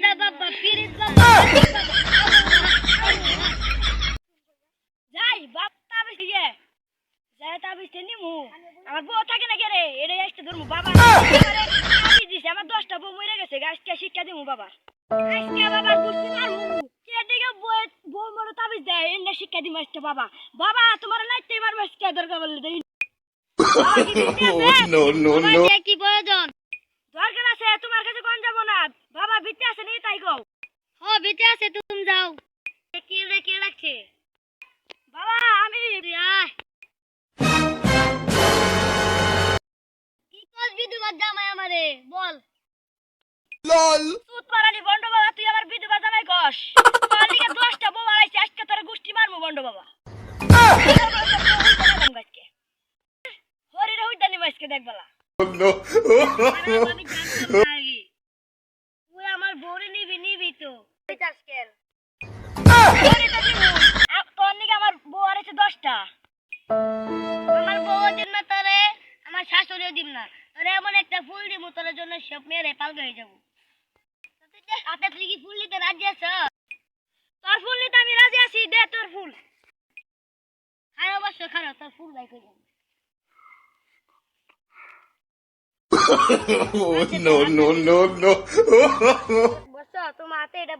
গাদা বাবা পিরিত বাবা যাই বাপ তাবিজ দিয়ে যাই তাবিজ নিমু আমার বউ থাকে না রে এটাই আসতে ধরমু বাবা তাবিজ দিছে আমার 10টা বউ মরে গেছে আজকে শিক্ষা দিমু বাবা আজকে বাবা গুষ্টি মারমু কে দিকে বউ মরে তাবিজ দেয় এন্ডা শিক্ষা দিমু আজকে বাবা বাবা তোমার নাইতে মারবো আজকে দরকার বলে দেই no, no, no. কি প্রয়োজন দরকার আছে তোমার কাছে কোন যাব না বাবা বিতে আছে নি তাই গো ও বিতে আছে তুমি যাও কি রে কি লাগছে বাবা আমি আয় কি কস বিধবা জামাই আমারে বল LOL. সুত পারানি বন্ড বাবা তুই আমার বিধবা জামাই কস তোর লিগে 10টা বউ আইছে আজকে তোর গুষ্টি মারমু বন্ড বাবা হরি রহুই দানি মাইসকে দেখবালা No. তুই আমার বউরে নিবি তো আজকের তোর নিকে আমার বউ আরেছে 10টা আমার বউ দিন না তোরে আমার শাশুড়িও দিন না তোরে এমন একটা ফুল দিমু তোর জন্য সব মেরে পালগা হয়ে যাবো আপনি তুই কি ফুল নিতে রাজি আছো তোর ফুল নিতে আমি রাজি আছি দে তোর ফুল খারাপ অবশ্য খারাপ তোর ফুল বাই করে Oh, no, no, no, no. বসো তোমার হাতে এটা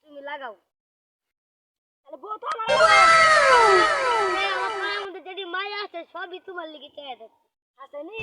তুমি লাগাও তাহলে বউ তো আমার আমার পায়ের মধ্যে যেটি মায়া আছে সবই তোমার লিগে চেয়ে যাচ্ছে আসেনি